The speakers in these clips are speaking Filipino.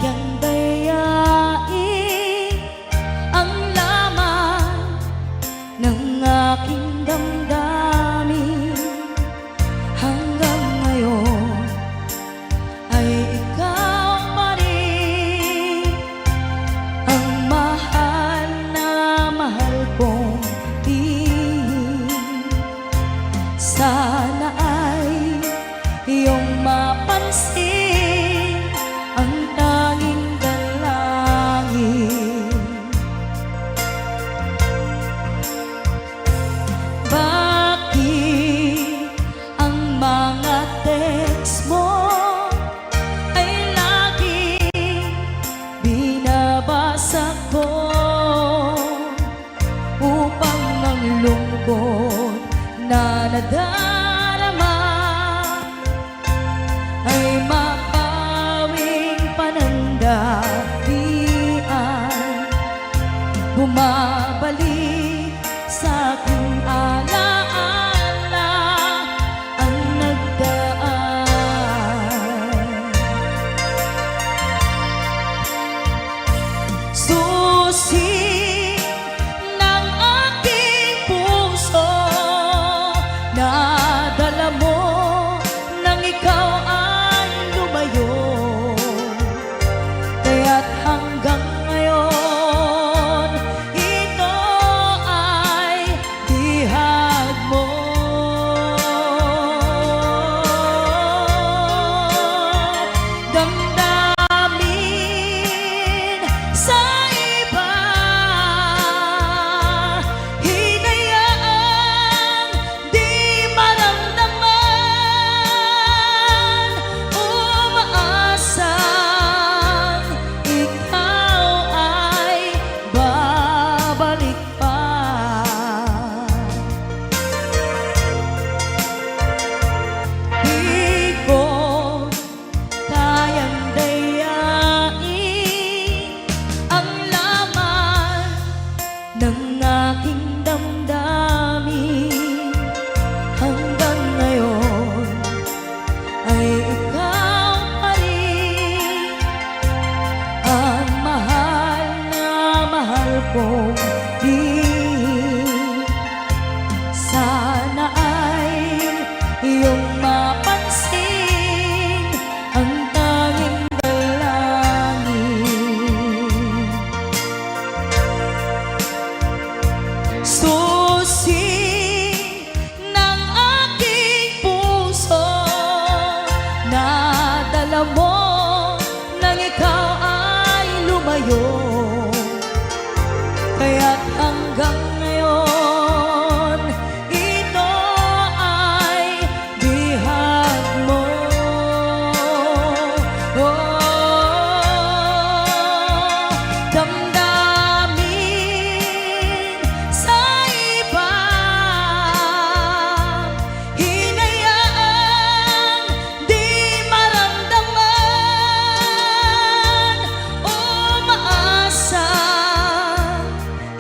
kayang dayain ang laman ng aking damdamin. Hanggang ngayon ay ikaw pa rin ang mahal na mahal kong tinig. Sana ay iyong mapansin ang tanging dalangin. Bakit ang mga text mo ay laging binabasa ko upang ang lungkot na nadarama ay mapawing panandalian? Bumabalik sa aking alaala ang nagdaan. Susi ng aking puso na dala mo nang ikaw ay lumayo, kaya't hanggang ngayon ito ay bihag mo. Damdamin sa iba, hinayaang di maramdaman, umaasang ikaw ay babalik pa. Di ko kayang dayain ang laman ng aking damdamin. Hanggang ngayon ay ikaw pa rin ang mahal na mahal kong tinig. Sana ay iyong mapansin ang tanging dalangin. Susi ng aking puso na dala mo nang ikaw ay lumayo, kaya't hanggang ngayon ito ay bihag mo. Damdamin sa iba, hinayaang di maramdaman, umaasa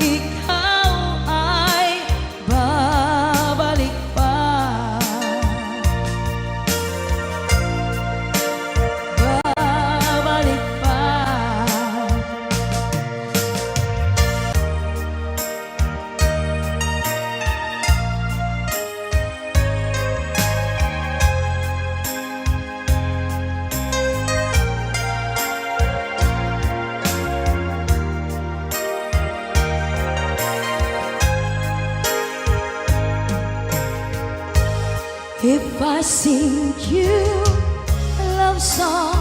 ikaw ay babalik pa. Babalik pa. If I sing you a love song,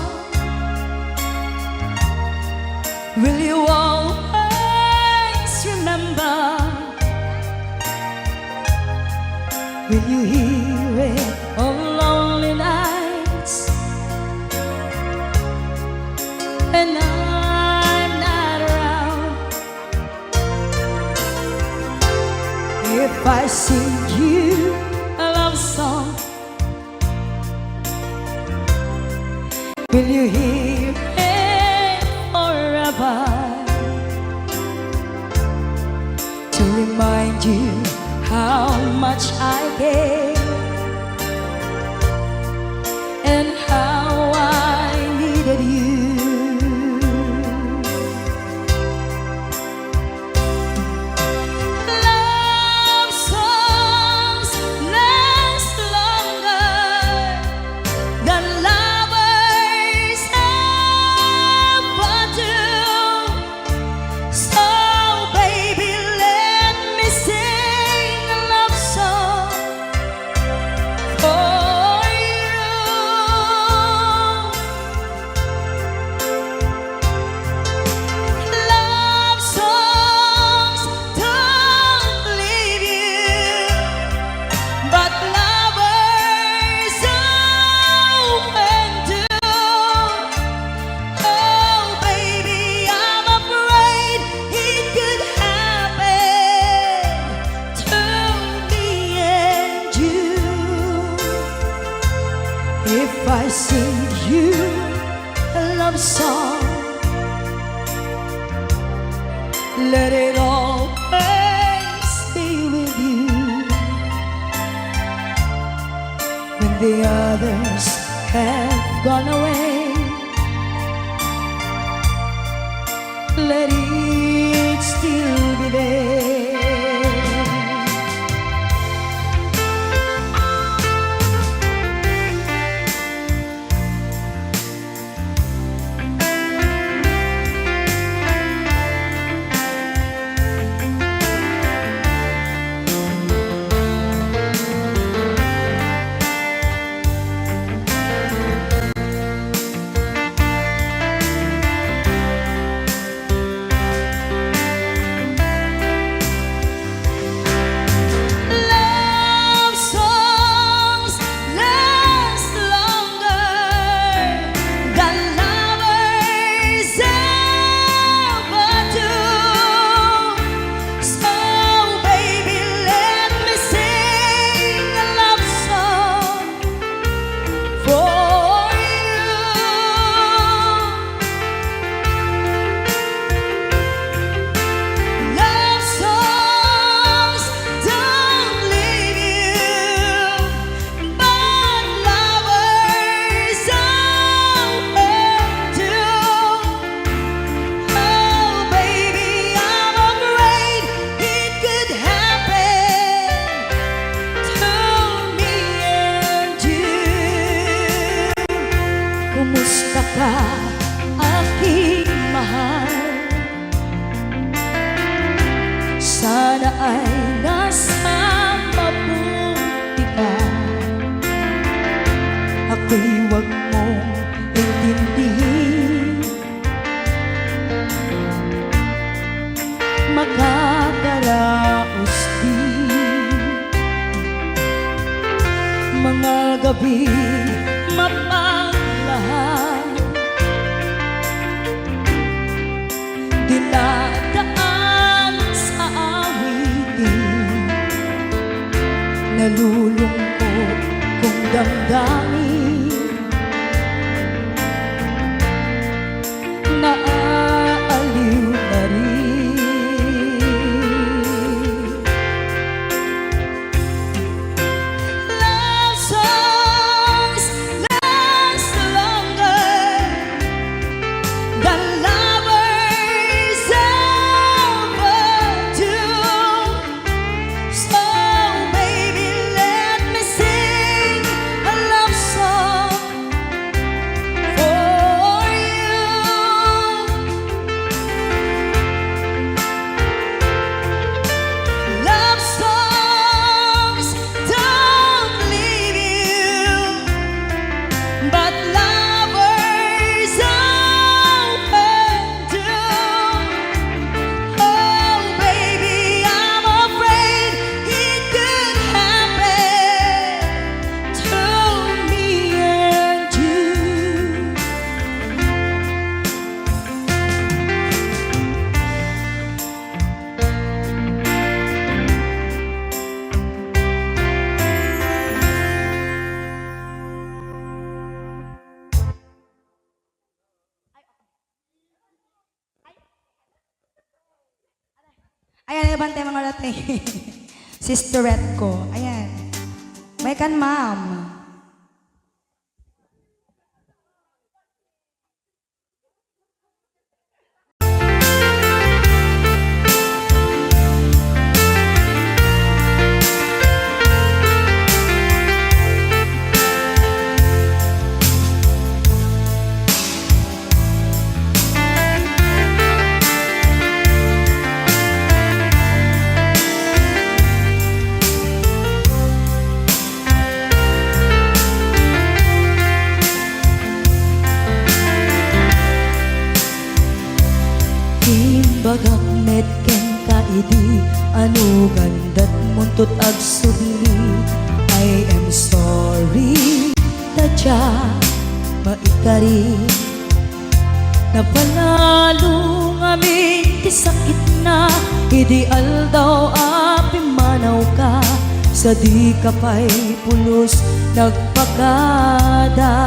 will you always remember? Will you hear it on lonely nights and I'm not around? If I sing you a love song, will you hear it forever? To remind you how much I care and how I needed you. song. Let it always be with you when the others have gone away. Let it still be there. Kumusta ka, aking mahal? Sana ay nasa mabuti ka. Ako'y huwag mong intindihin. Makakaraos din mga gabi dinadaan sa awitin, nalulungkot kong damdamin, naaaliw na rin. Love songs last longer than ayan, ibang tema mga latte. Sisterette ko. Ayan. May kan, ma'am. Bagak met ken kaidi anu gandat muntut ag sudli. I am sorry tadya maikari napanalo ngamin ti sakit na ideal daw api manaw ka sa di kapay pulos nagpakada.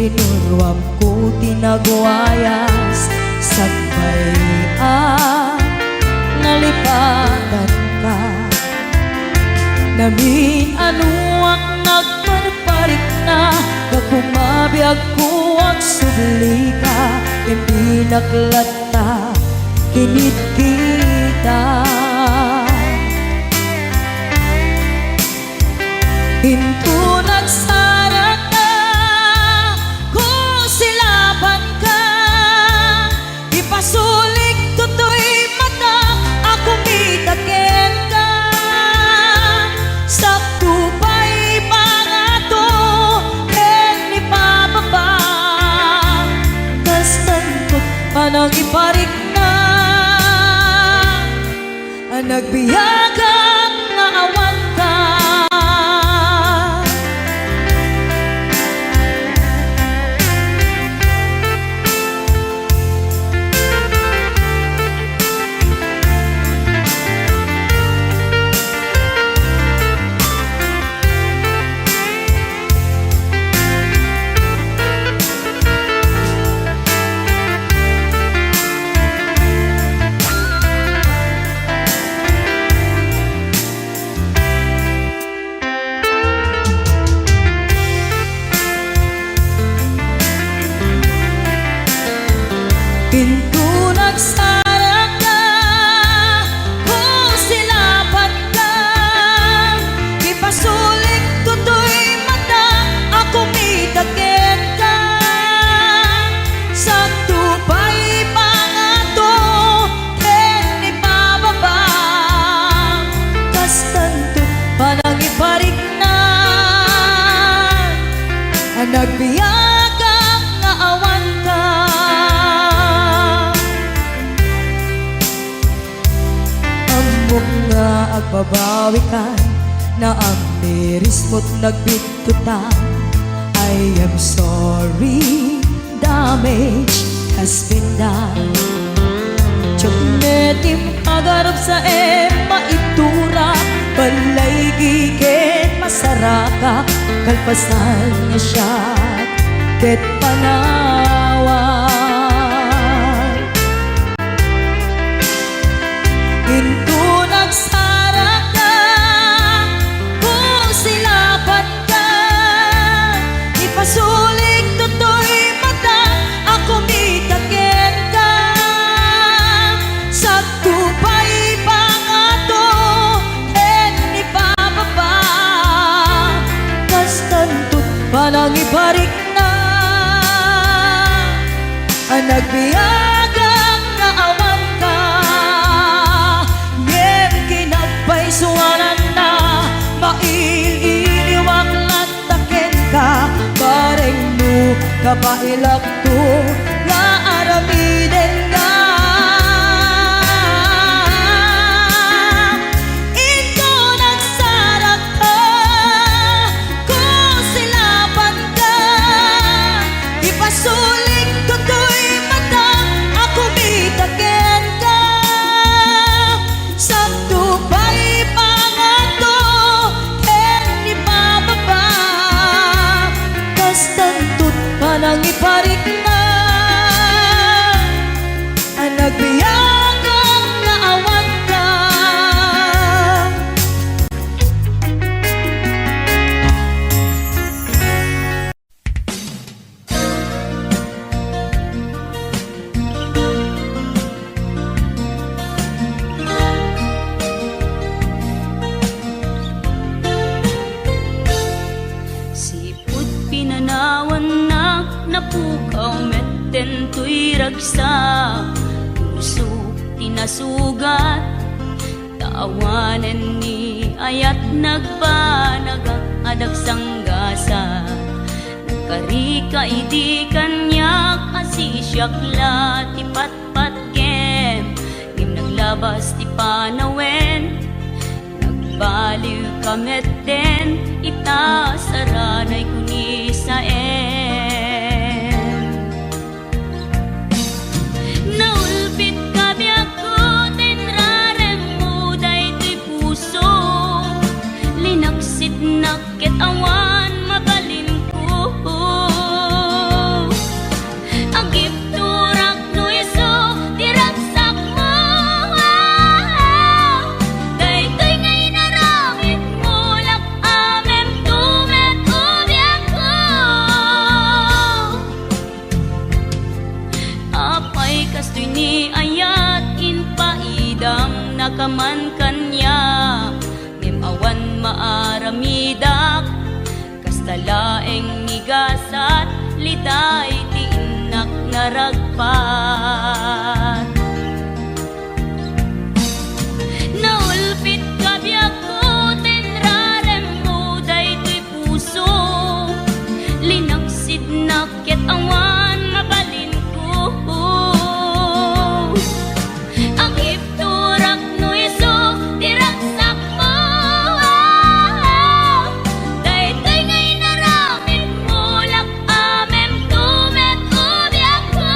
tinuruam ko tinagwayas sagbayan nalipatan ka namin anuak nagparparik na nagkumabiyag ko ang subli ka hindi naklata kinit kita hinto nagsara ka kung silaban ka ipasulik tutoy mata ako mitakin ka sakto pa'y pangato en ipababa kas tantot panang iparik na ang nagbiyagang nga awan ka pinto nagsara ka kung silaban ka ipasulik tutoy mata ako mitakin ka sakto pa'y pangato en ipababa kas tanto panang iparik na ang nagbiyagang nga awan ka nga agbabawi ka na ang miris mo't nagbitutan I am sorry, damage has been done Tiyagnetim agarap sa maitura balay gigit masaraka kalpasan niya siya ket panawan Hinto nagsara ka kung silaban ka ipasulik tutoy mata ako mitakin ka sakto pa'y pangato en ipababa kas tantot panang iparik na ang nagbiyagang nga awan ka suwanan na maililiwak lantaken ka bareng no kapailak to nga aramiden ka ito nagsarak ka kung silaban ka ipasulik tutoy mata ako mitaken ka sakto pa'y panang iparik na ang nagbiyagang nga awan ka sipot pinanawan napukaw metten tuy ragsa puso tinasugat taawanan ni ayat nagpanagak adag sanggasa nagkarika idi kanyak asisyakla ti patpat kem ngim naglabas ti panawen nagbaliw kametten ita saranay kuni sa naulpit kabi ako tinrarem mo daytoy puso linaksit nakit awan mabalin ko namidak kastalaeng migasat litay ti inak nga ragpat. Naulpit ka biyak ko tenrarem mo daytoy puso linaksid naket awan mabalin ko. Ang ipturak no iso tiraksak mo daytoy ngay naramin mo lak amem tumet ubi ako.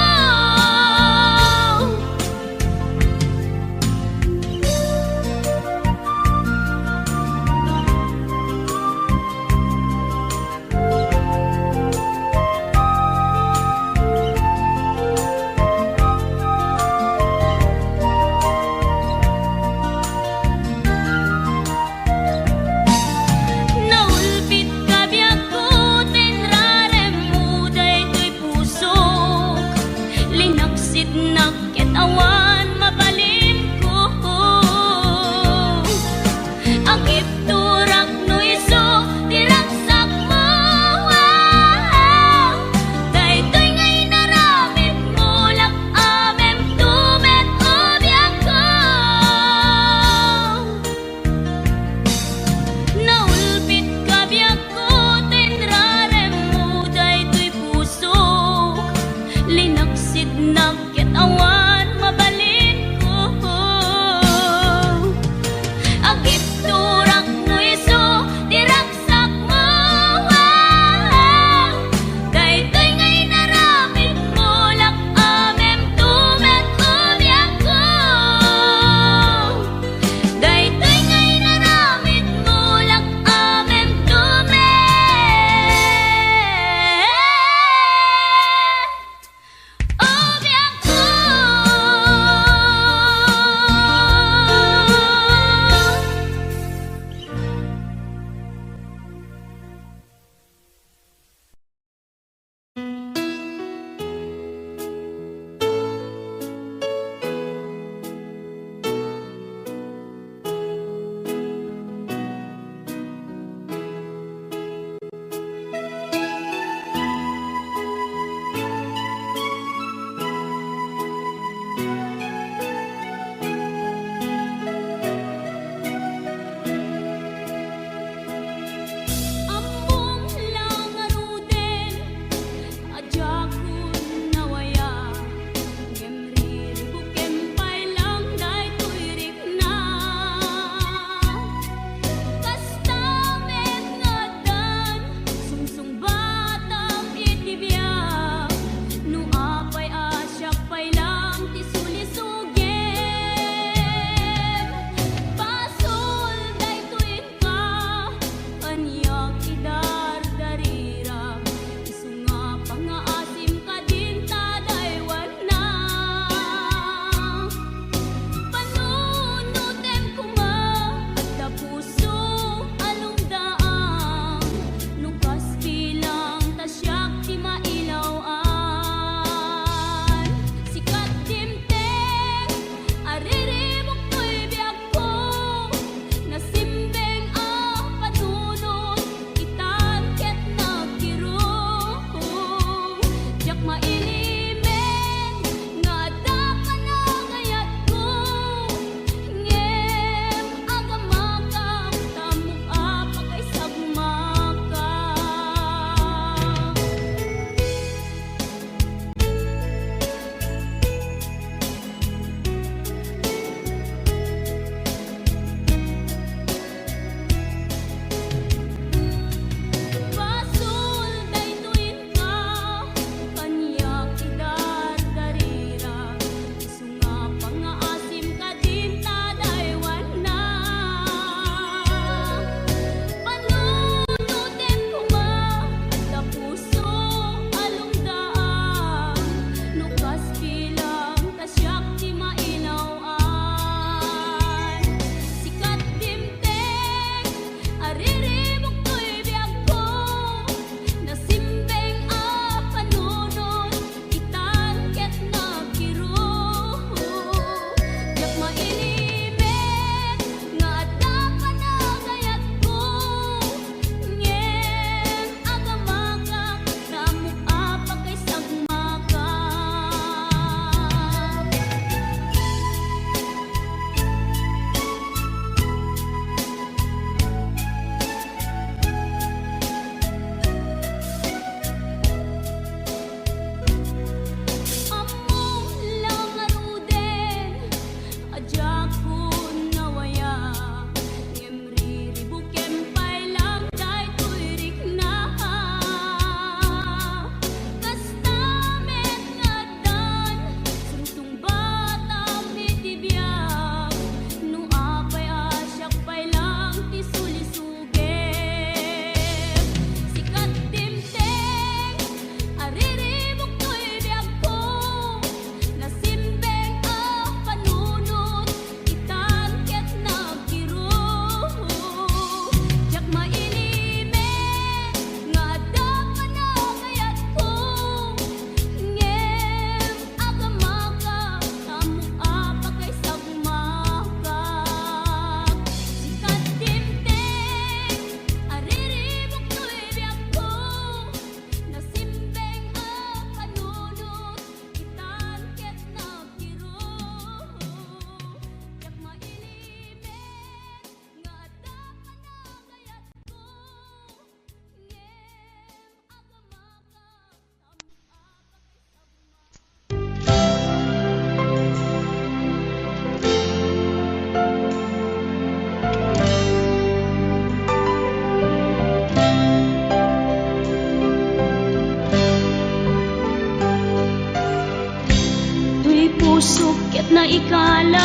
pusok ket na ikalang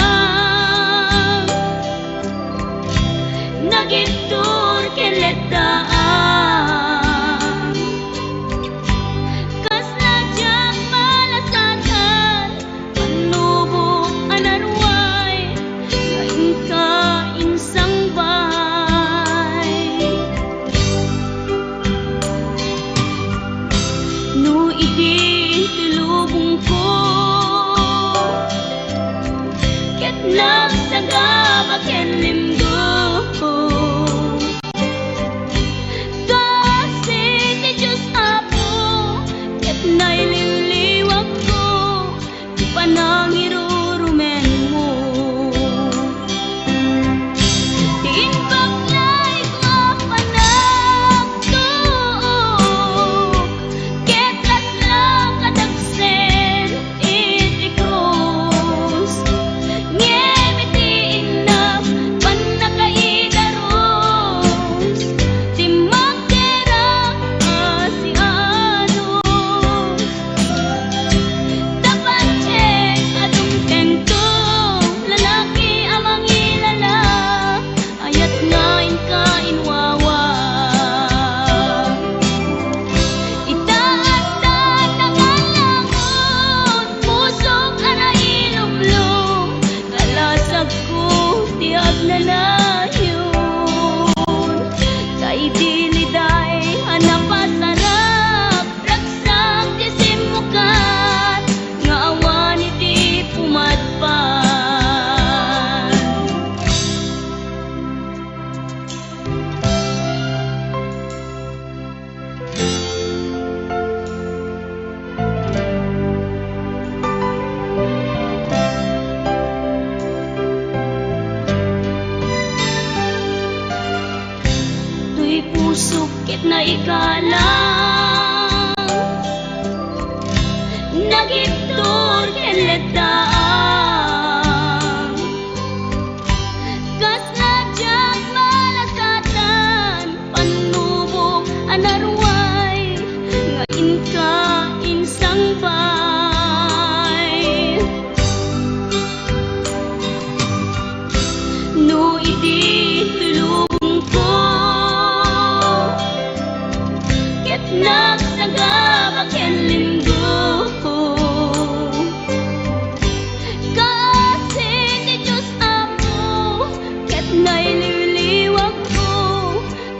nagitur keletaan kas najang malasatan panubok anarway ngayon ka insang bay no idi tulubong ko ket nagsagaba ken limdo kasi ti Diyos Apo ket naililiwag ko di panangirurumen mo diin baglay ko panagtuok ket laslang kadagsen iti krus ngimiti inap panakaidaros di magderang asianos dapat check adong tentong lalaki amang ilala ayat ngayon ka inwawa itaat tatangalangon pusok ara ilumlum kalasag ko tiag na layon kay diliday hanapasarap ragsang tisimukat nga awan iti pumadpan tuy pusok ket na ikalang nagitur keletaan kas najang malasatan panubok anarway ngayon ka insang bay no idi tulubong ko ket nagsagaba ken linggo kasi ti Diyos Apo ket naililiwag ko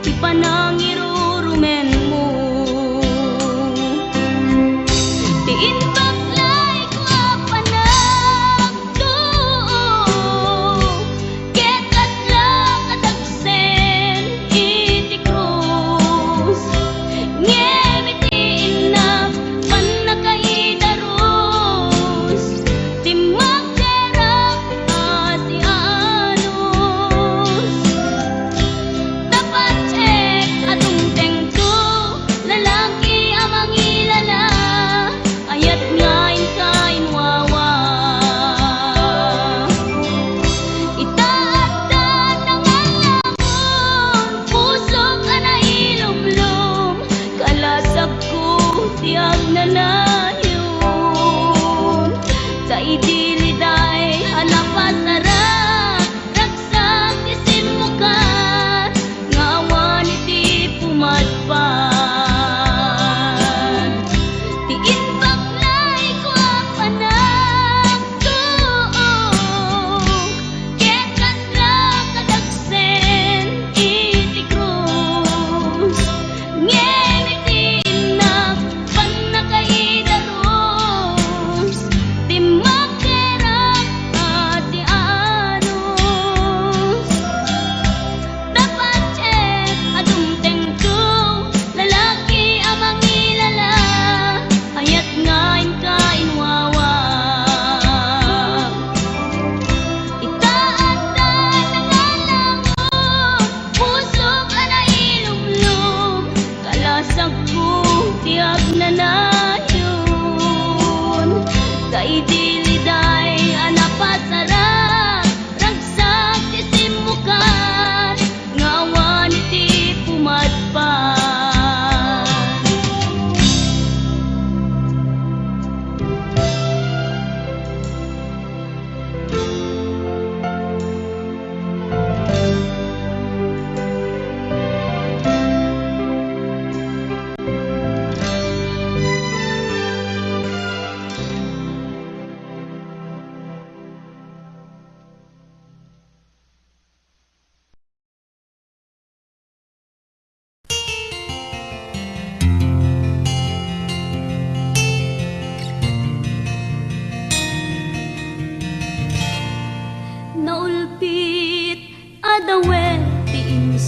di panangirurumen mo diin baglay ko panagtuok ket laslang kadagsen iti krus ngimiti inap panakaidaros di magderang asianos dapat check adong tengto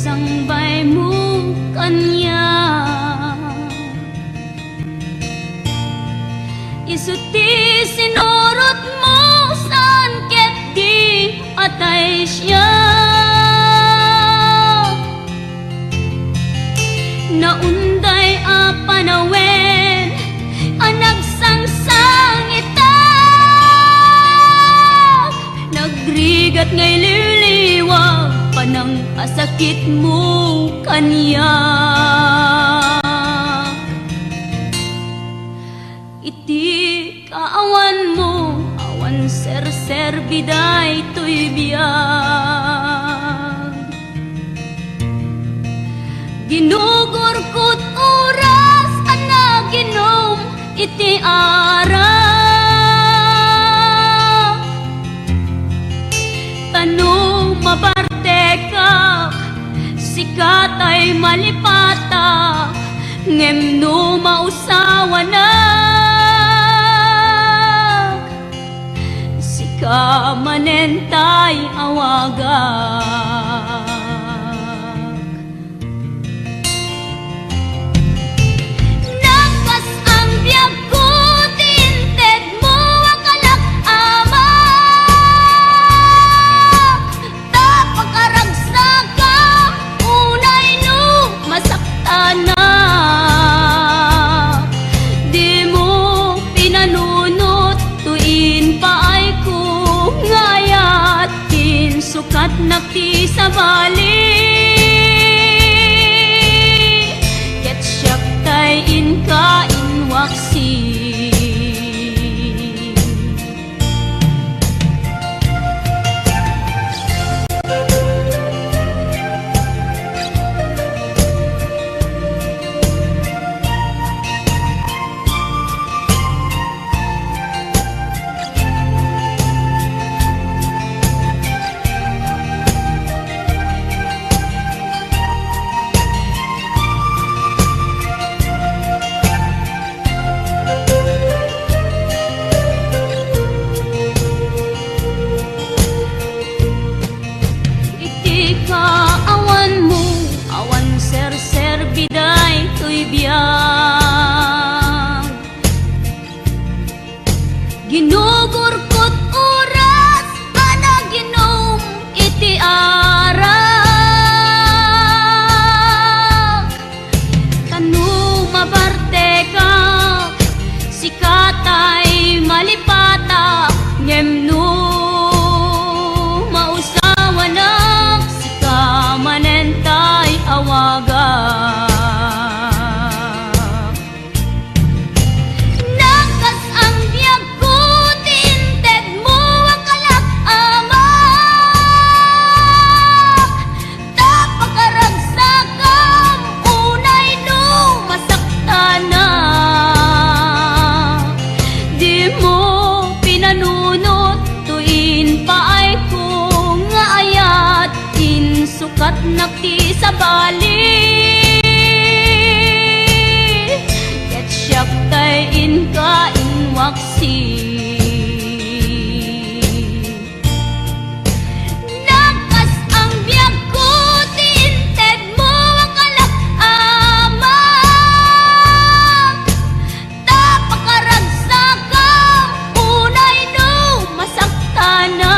sangbay mo kanya. Isuti sinurot mo saan ket di atay siya. Naunday a panawen ang nagsangsang itak. Nagrigat ngay liliwag panang asakit mo kanya. Iti kaawan mo, awan ser-ser biday to'y biyag. Ginugurkot oras ana ginom iti ara. Tanong mabarte ka, sikat ay malipata, ngem no mausawa na. Sika manentay awagak. Nakas ang biyag ko, tinted mo akalak ama. Tapakaragsak ka, unay no masakta na. Di mo pinanunot, tuin pa ay kung ngayat. Sukat nakti sa bali, ket siyak tay inka inwaksi. Awan mo, awan ser-ser biday to'y biyag. Ginugurkot oras ana ginom iti ara. Tanong mabarte ka, sikatay malipata, ngem no mausawa na. Manentay awagak. Nakas ang biyag ko, tinted mo akalak ama. Tapakaragsak ang unay no masakta na. Di mo pinanunot, tuin pa ay kung ayat. Sukat nakti sa bali, ket siyak tay inka inwaksi. Nakas ang biyag ko, tinted mo akalak ama. Tapakaragsak ang unay no masakta na.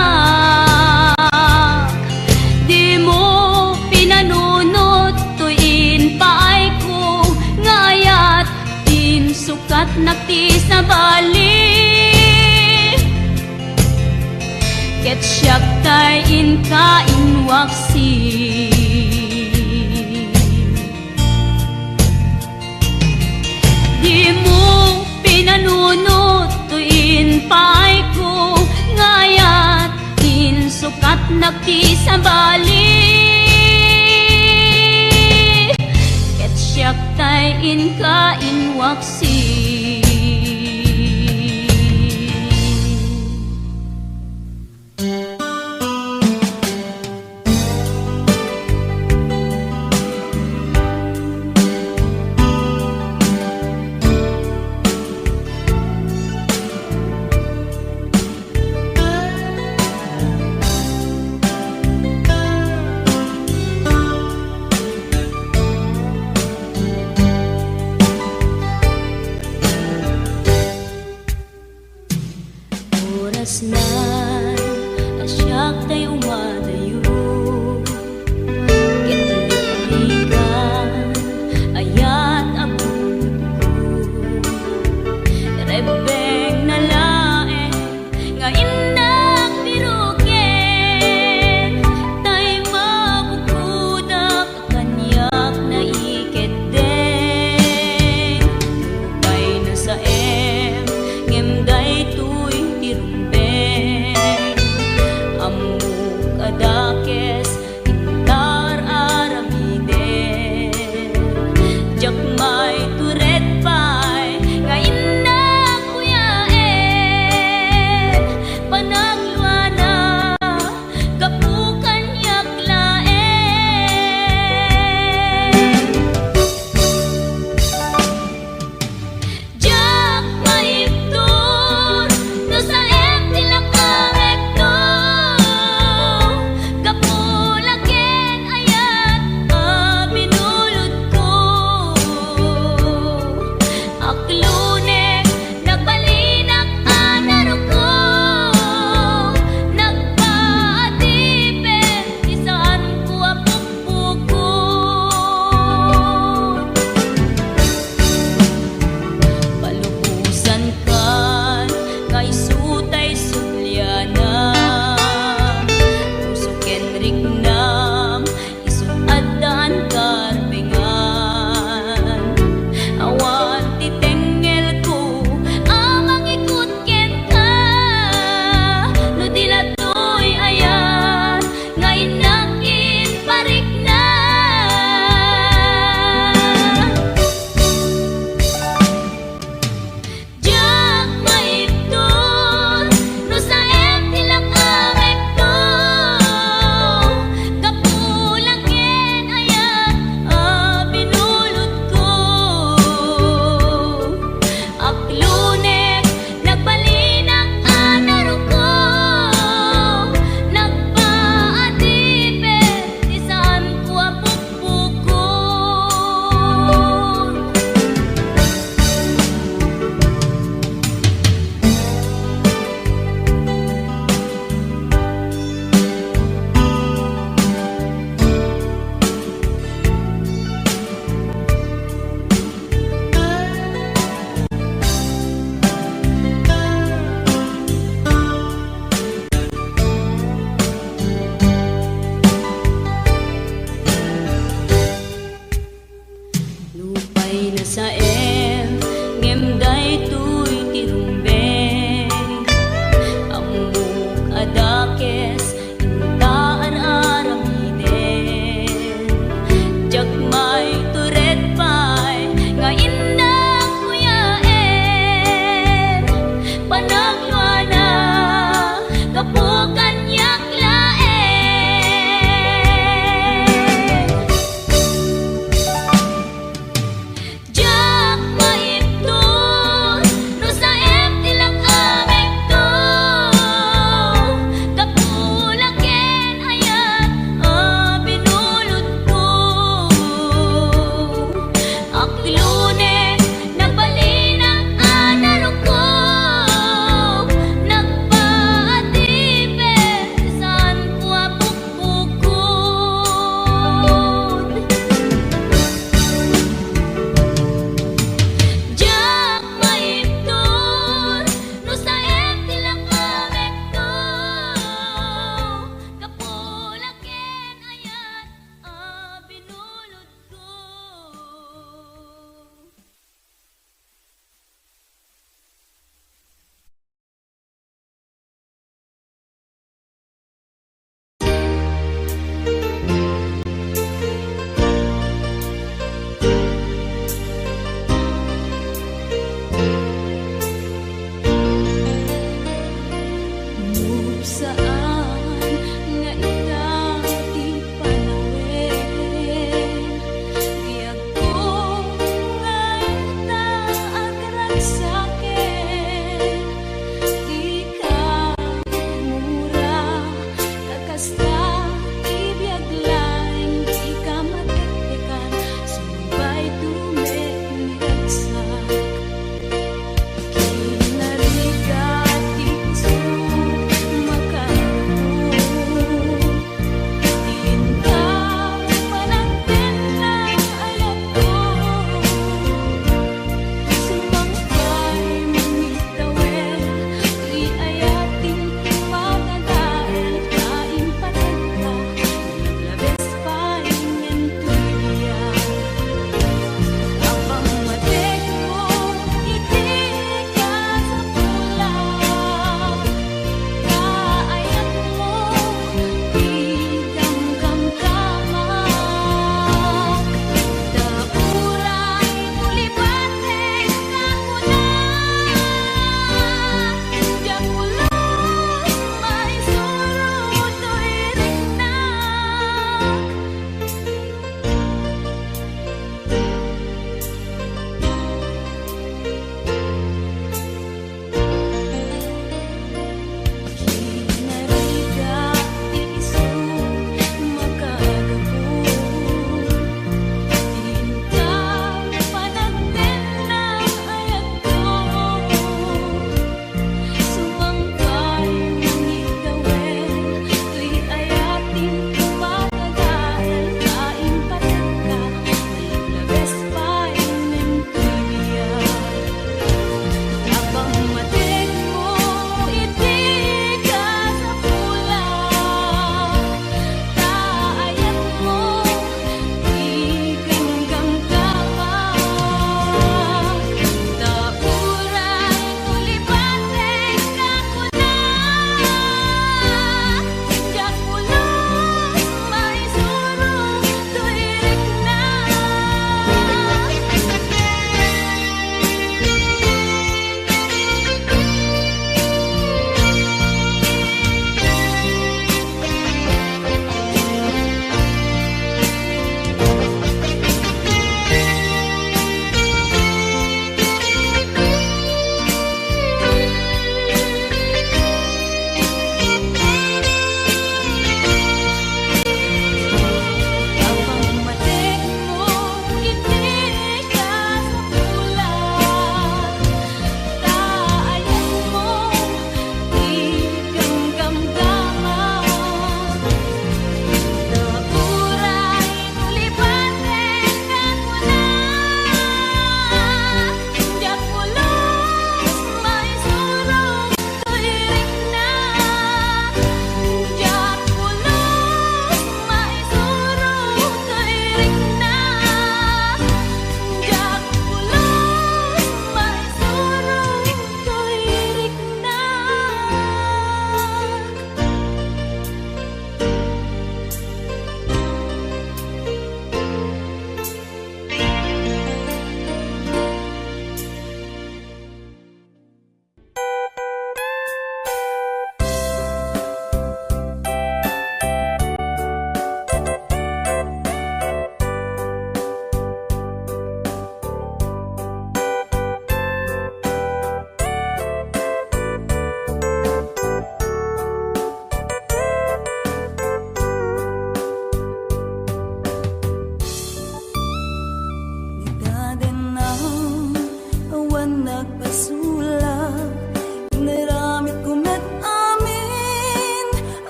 Di mo pinanunot, tuin pa ay kung ngayat. Din sukat nakti sa bali, ket siyak tay inka inwaksi. Di mo pinanunot, tuin pa ay kung ngayat. Din sukat nakti sa bali, ket siyak tay inka inwaksi.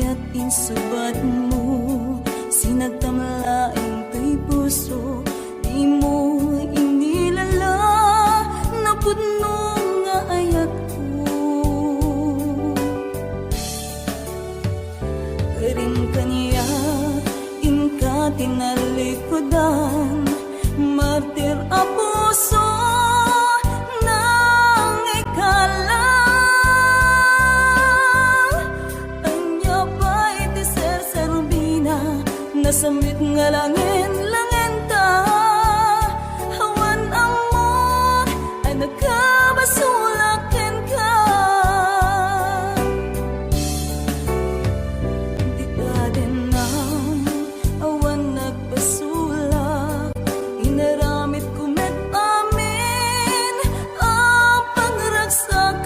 mayat insubat mo, sinagtamlaing kay puso, di mo inilala, napudno nga ayat ko. Karin kaniya, inka tinalikodan, martir a puso, nang ikala. Anya pa iti ser-serbina, nasamit nga langin ta. Hawan amot, ay nagkabasulakin ka. Di ka din na awan nagbasulak, inaramit ko met amin ang pangragsakan.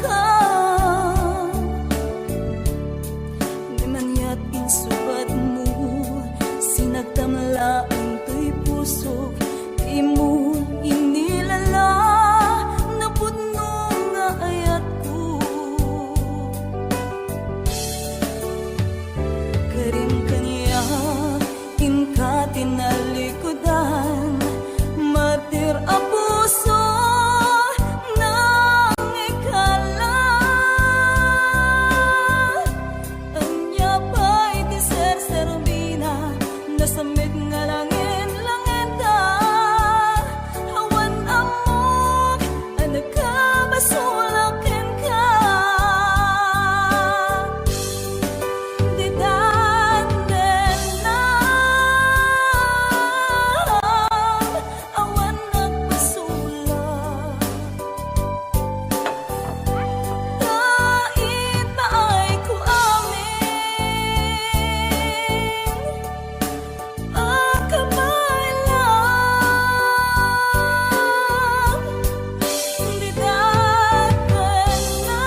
Di man yat insubat mo, sinagtamlaan to'y puso, di mo inilala, napudno nga ayat ko. Karin kaniya, inka tinalikodan, martir a puso, nang ikala. Anya pa iti ser-serbina, nasamit nga langin ta. Hawan amok, ay nagkabasulakin ka. Di danden na awan nagbasulak. Dait pa ay ko amin, akabay lang. Di danden na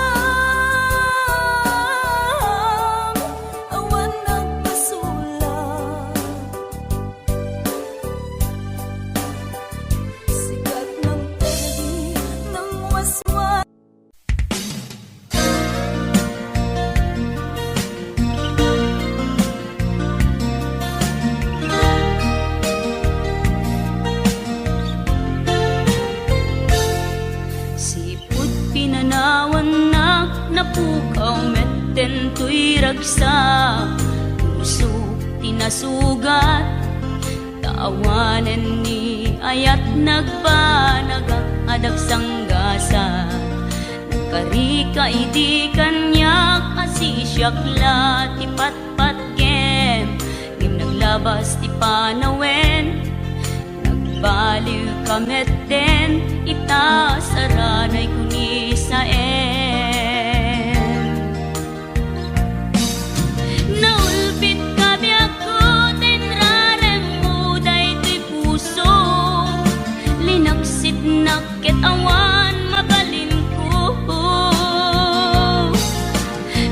awan nagbasulak. Sikat ng perdi ng waswas. Sipot pinanawan na napukaw metten to'y ragsak, puso tinasugat, taawanan ni ayat nagpanagak adag sanggasa. Nagkarika iti kanyak asisyak la ti patpat kem, ngim naglabas ti panawen, nagbaliw kamet den, ita saranay kuni sa naulpit ka biyako, tinrarem mo daytoy puso, linaksit nakit awan mabalin ko.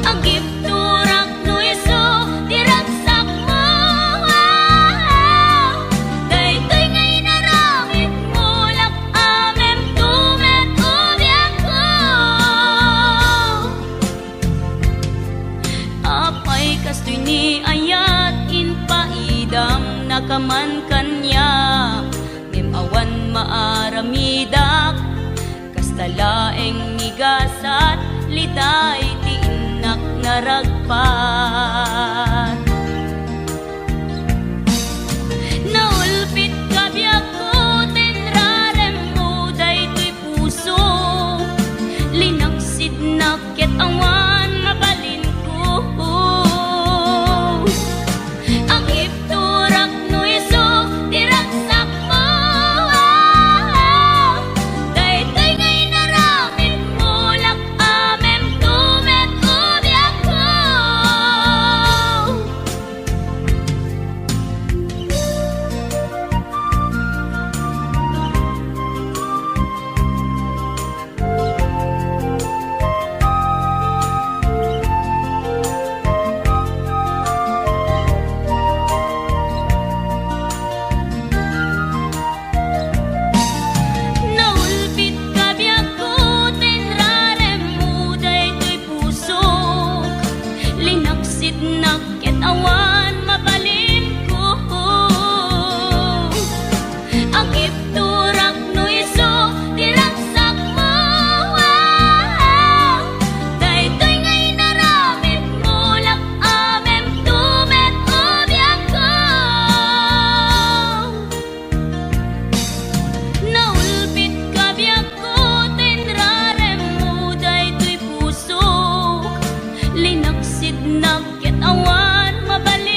Agip turak no iso, diragsak mo, daytoy ngay naramit mo, lak amem tumet ubiyak ko. Apay kastoy ni ayat inpaidam nakaman kanya, ngem awan maaramidak, kastalaeng nigasat, litay ti inak naragpat. Naulpit ka biyako, tinrarem mo daytoy puso, linaksid nakit awan mabalin ko. Ang ipturak no iso, diragsak mo, daytoy ngay naramit mo, lak amem tumet ubiyak ko. awan mabalin ko. Ang ipturak no iso diragsak mo. Daytoy ngay naramit mo lak amem tumet ubyak ko. Naulpit ka biyak ko tenrarem mo daytoy puso. Linaksid nagket awan mabalik.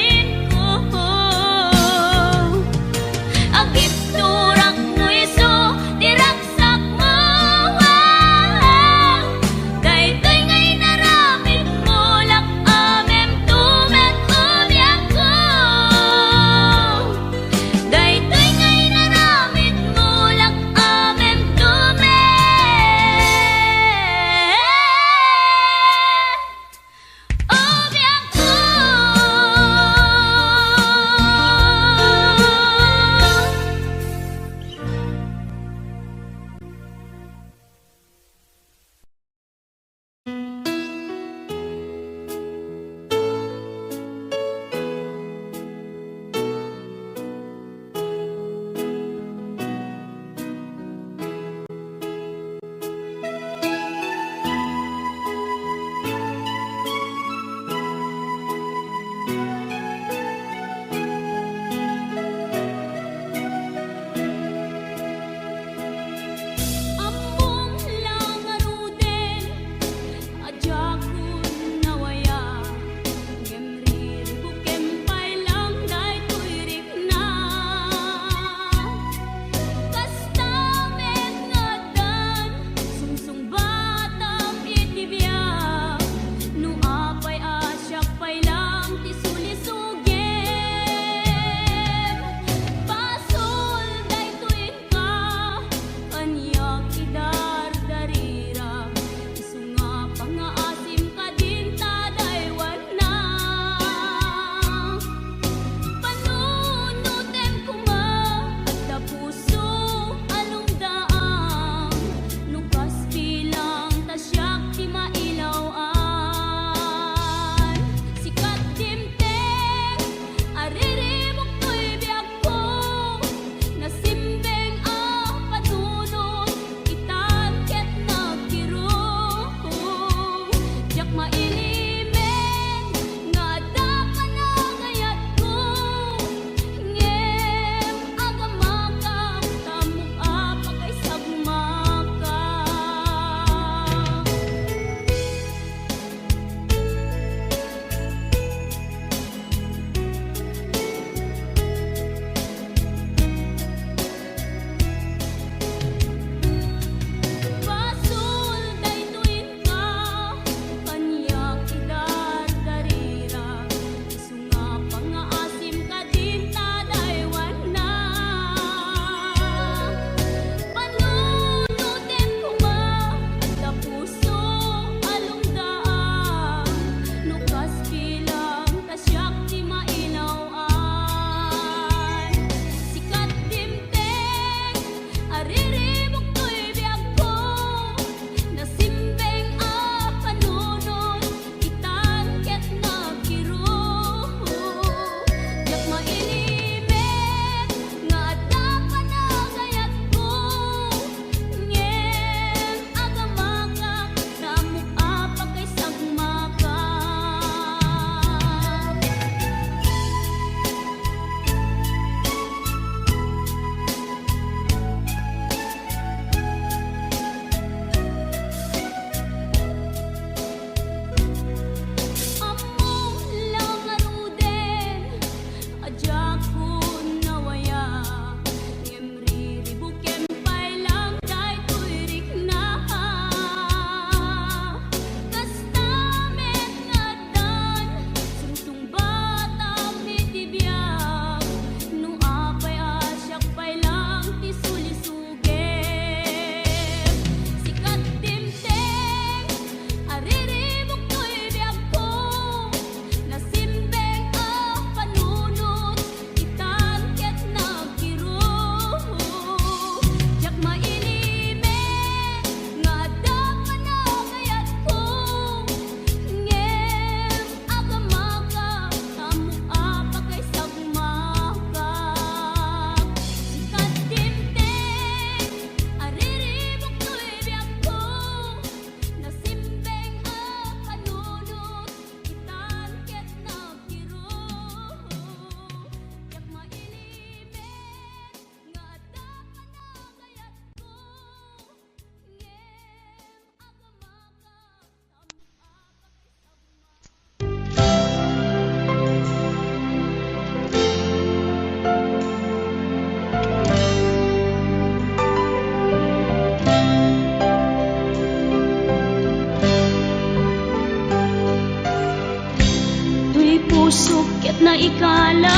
ikalang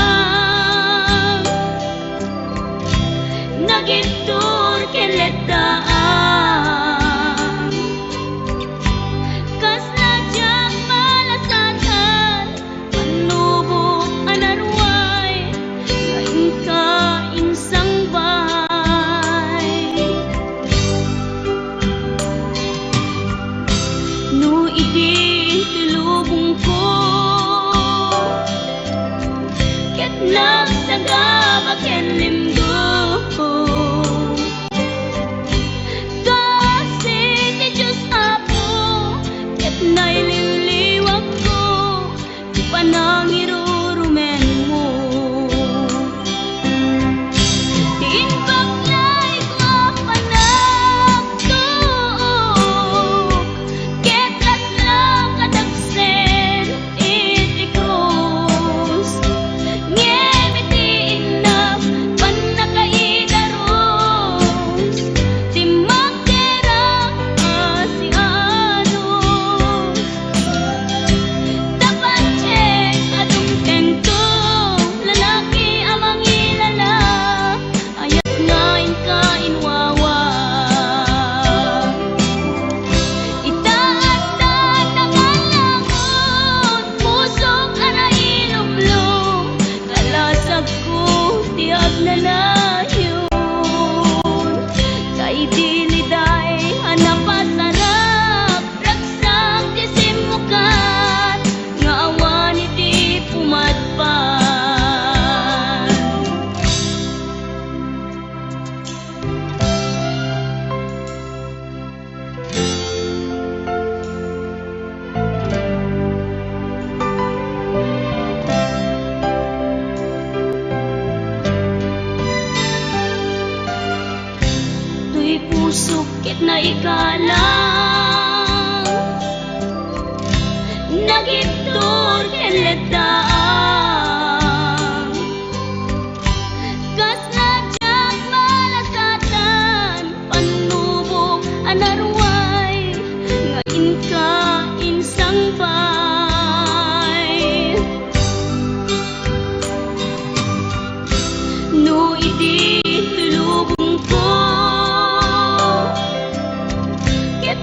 nagitur keletaan kas najang malasatan panubok anarway kain ka insang bay no idi tulubong ko ket nagsaga ken limdo kasi ti Diyos Apo ket naililiwag ko di panangirurumen mo Tinbaglay ko panagtuok ket laslang kadagsen iti krus ngem iti inap panakaidaros ti magderang asianos tapanceng adungtengtong lalaki amang ilala ayat ngain ka inwawa itaat tatakanlangon pusok arailumlum kalasag ko ti agnanayon kay diliday hanapasarap ragsang ti simukat nga awan iti pumadpan tuy pusok ket na ikalang nagitur ken leddaan kas najang malasatan panubok anarway nga inka insang bay no idi tulubong ko ket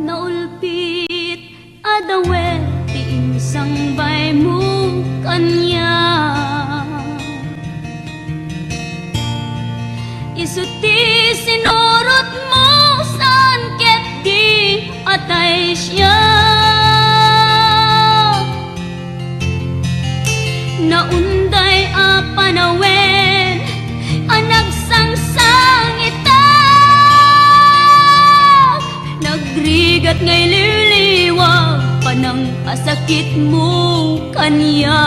Naulpit adawe ti insang bay mo kanya isuti sinurot mo saan ket di atay siya naunday a panawen ang nagsangsang nagrigat ngay liliwag panang asakit mo kanya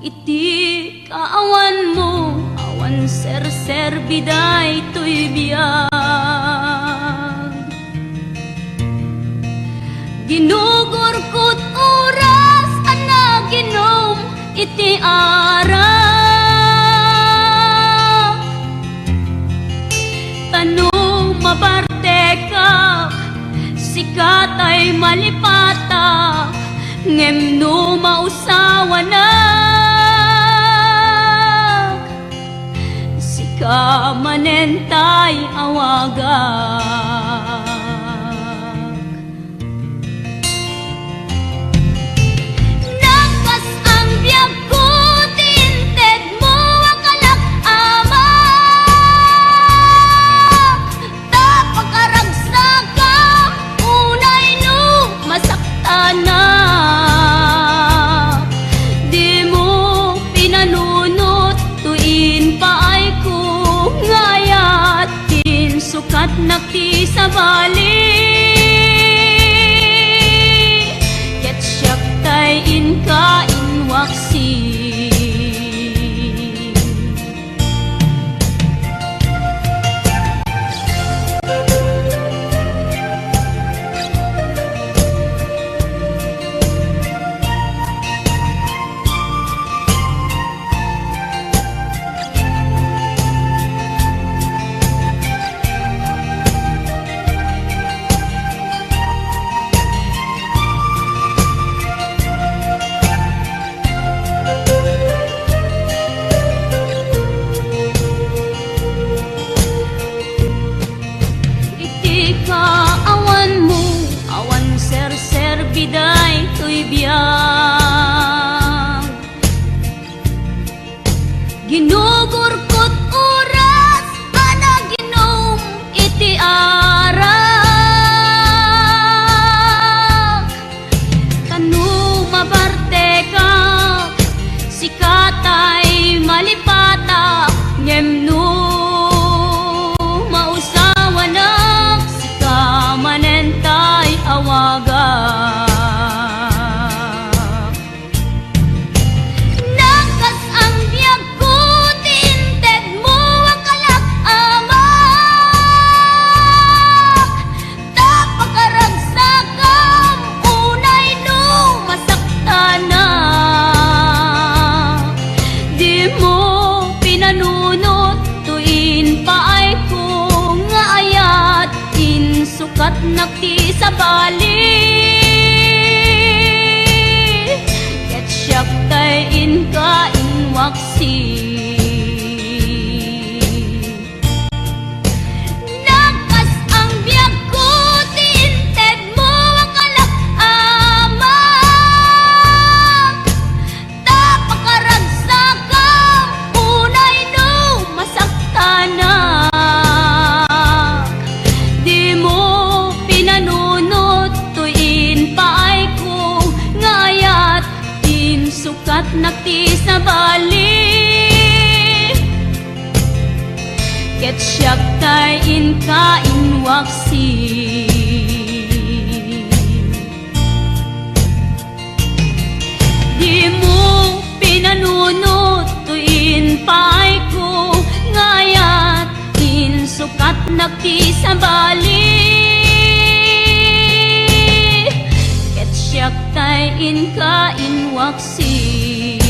iti kaawan mo awan ser biday to'y biyag ginugurkot oras anaginom iti aras tanong mabarte ka sikat ay malipata ngem no mausawa na sika manentay awagak nakas ang biyag ko tinted mo akalak ama na di mo pinanunot tuin pa ay kung ngayatin sukat nakti sa bali ket siyak tay inka inwaksi biday to'y biyag ginugurkot oras anaginom iti arak kanu mabarte ka sikatay malipata ngem no mausawa na sika manentay awaga sukat nakti sa bali ket siyak tay inka inwaksi nakas ang biyag ko tinted mo akalak ama tapakaragsakan unay no masaktana sukat nakti sa bali ket siyak tay inka inwaksi di mo pinanunot tuin pa'y ko ngayat ti sa bali ket siak tay in ka in waksi.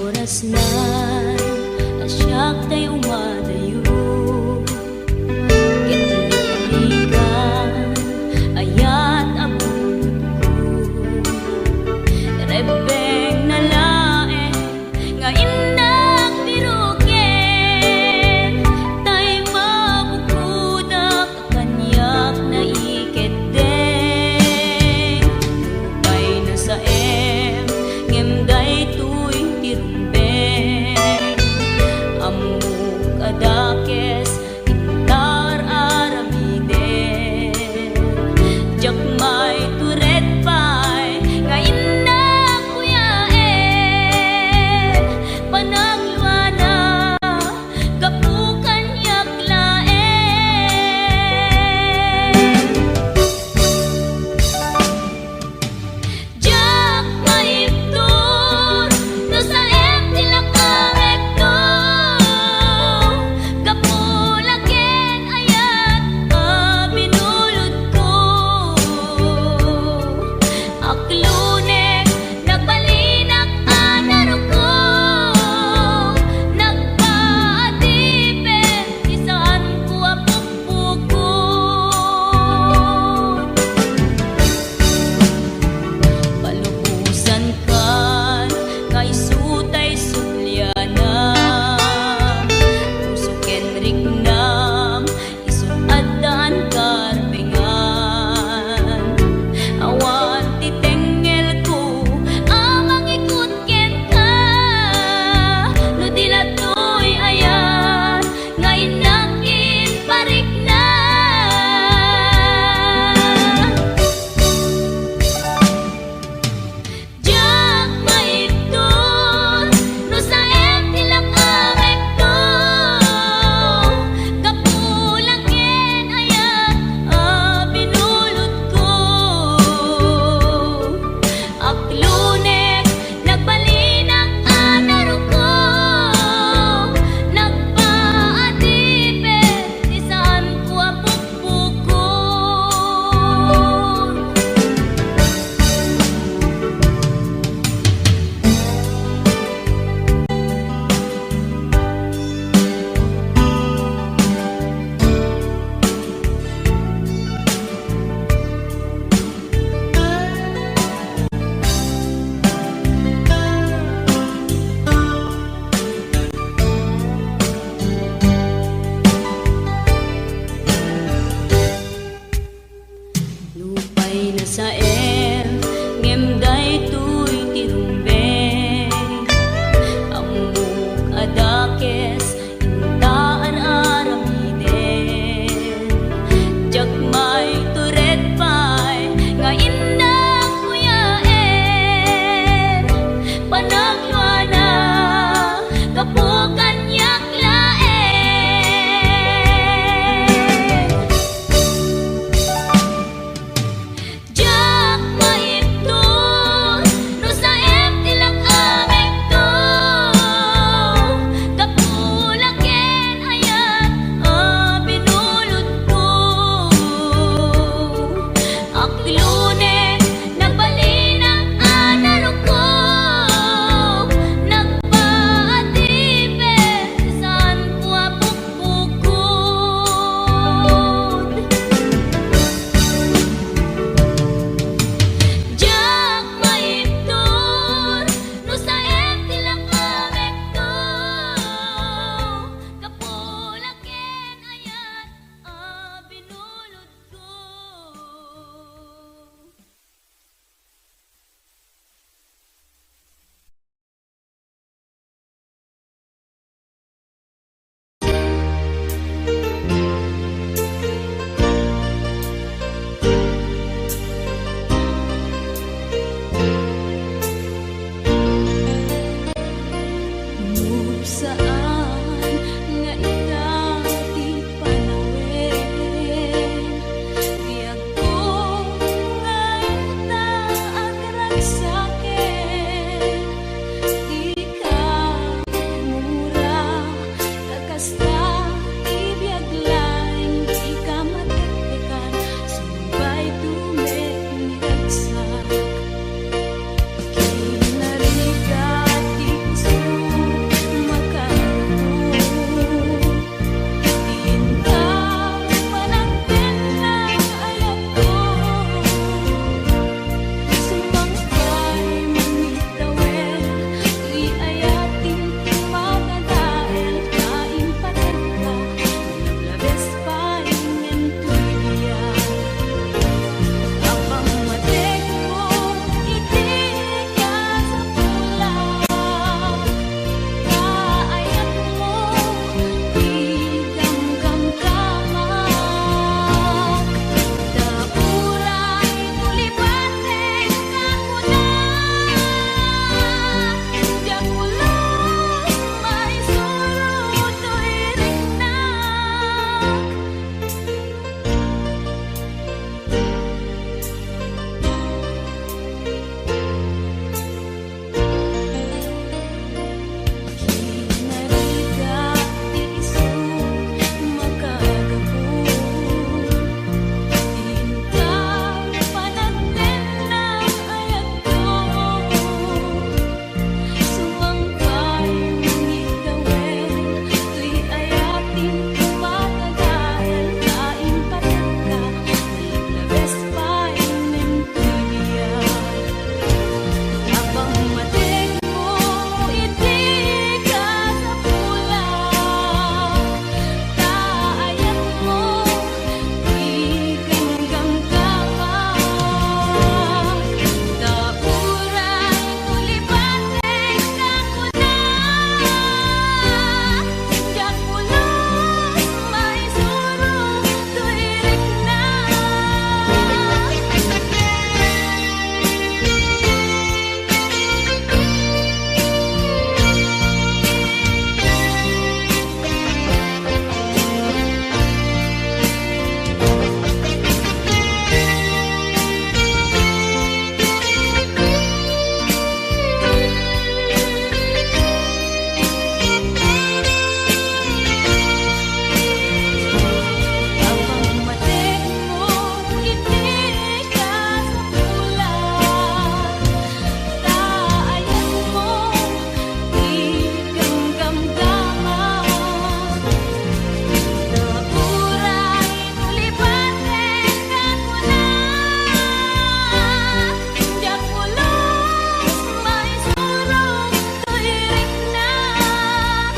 Oras na asyak tay umadayo kitlikan ayat abot ko rebeng na lae nga indak biruken tay mabukudak kanyak na iketdeng lupay na sa ngemday tuy tirumbeng amuk adakes intar aramiden jakmay turet pay nga indak kuyaen panagluana kapukan yaklaen jak maipton no sa tilakarekto kapulaken ayat binulod ko aklunek nagbalinak anaro ko nagpaadipen isaan ko apukpukon palubusan kan kay sutay sulyana puso kenrik nam isun adan karbengan awan titengel ko amang ikut ken ka no dilatoy ayan ngay nakin parik na jak maipton no sa tilakarekto kapulaken ayat binulod ko aklunek nagbalinak anaro ko nagpaadipen isaan ko apukpukon. Lupay na sa ngemday tuy tirumbeng amuk adakes intaan aramiden jakmay turet pay nga indak kuyaen panagluana kapukan yaklaen jak maipton no sa tilakarekto kapulaken saan nga ikaw di panawin. Biyag ko nga itaagrak sa'kin, di ka mura, kakasta ibiyag laing di ka matektekan, sumbay tumekniragsak. Kinarigat di gusto makakaroon, diin ka managtin ng ayat ko, sumangkay manitawin, tuy ayatin magdadahil kain patin ka, naglabes pa ingin tuy biyak. Abang matik mo, iti ka sa pulang, kaayat mo, di gamgam-gamak. Dauray tulipatin ako na, diyak ulos may suro to'y riknak. Kinarigat di isu makagapon, diin ka panagtin ng ayat ko, sumangkay manitawin, tuy ayatin magdadahil kain patin ka, naglabes pa ingin tuy biyak. Abang matik mo, iti ka sa pulang, kaayat mo, di gamgam-gamak. Dauray tulipatin ako na, diyak ulos may suro to'y riknak. Abang matik mo, iti ka sa pulang, kaayat mo, di gamgam-gamak. Dauray tulipatin ako na, diyak ulos may suro to'y riknak.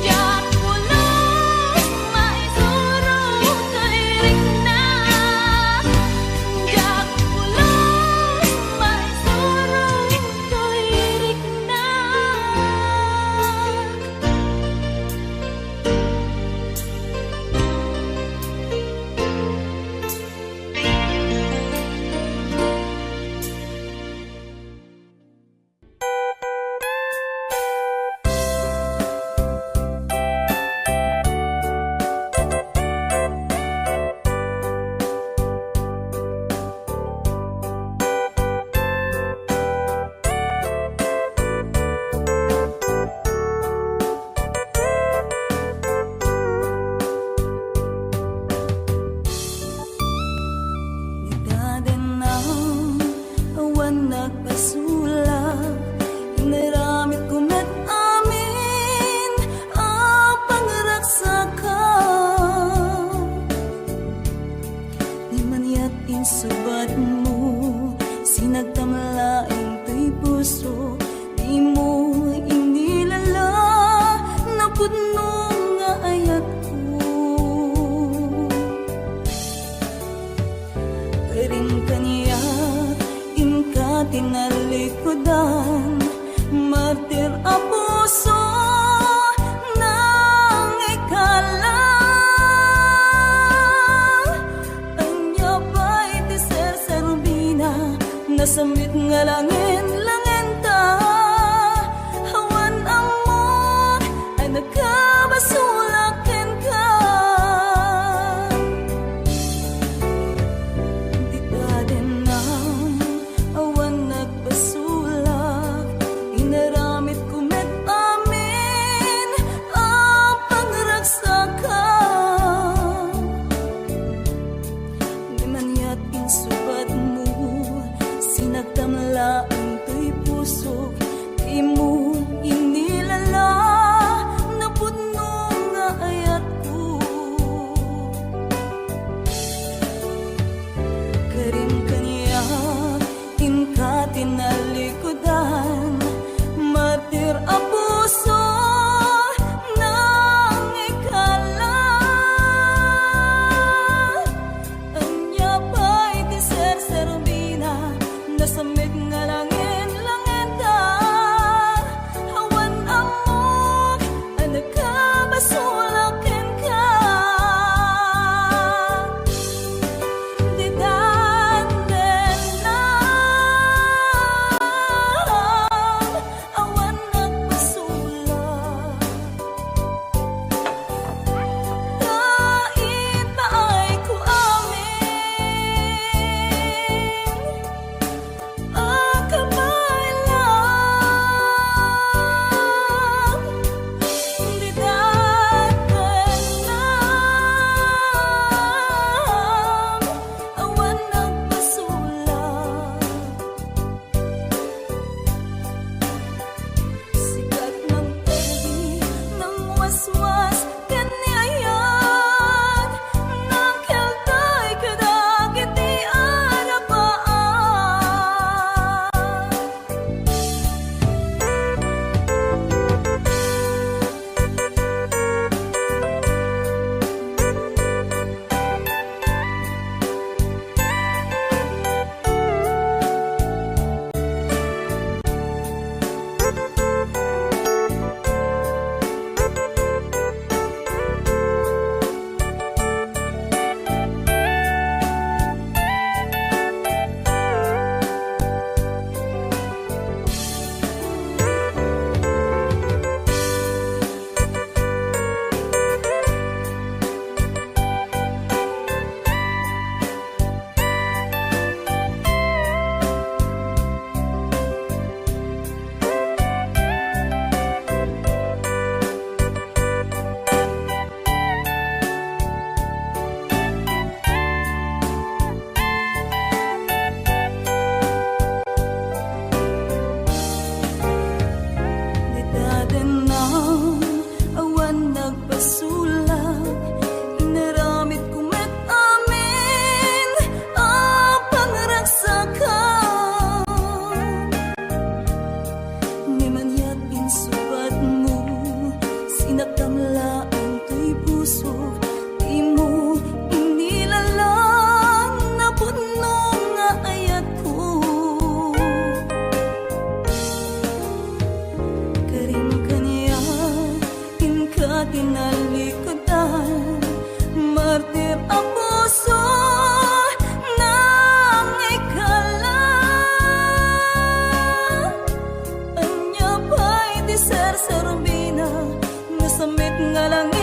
Diyak ulos may suro to'y riknak. Diyak ulos may suro to'y Nagdadanang awan nagpasulak, inaramit ko met amin ang pangragsakan. Di maniat insubat mo, sinagtamlaing to'y puso, di mo inilala na pudno nga ayat ko. Ring kaniya, inka tinalikodan, martir a puso nang ikalang. Anya ba'y ti ser-serbina, nasamit nga langin-langin ta, hawan amot nagkabasulakin ka. Di ka din ang awan nagbasulak, inaramit kumet amin ang pangragsakan. Di man yat insubat mo, sinagtamla ang to'y puso, di mo inilala na pudno nga ayat ko. Karim kanya inka tinalikodan, martir a puso nang ikala. Anya pa'y tiser-serbina, nasamit nga langin-langin ka. Hawan amok ang nagkabasulakin ka. Di danden na awan nagbasulak. Kahit paay ko amin ang kamay lang. Di datan lang awan nagbasulak. Sikat ng perdi ng waswas kanyayan, ng keltay kadagit di arapaan. Di daden na awan nagbasulak, inaramit kumet amin ang pangragsakan. Di man yat insubat mo, sinagtamla ang to'y puso, di mo inilala na pudno nga ayat ko. Karim kanya inka tinalikodan, martir ang puso nang ikala. Anya pa'y tiser-serbina, nasamit nga langit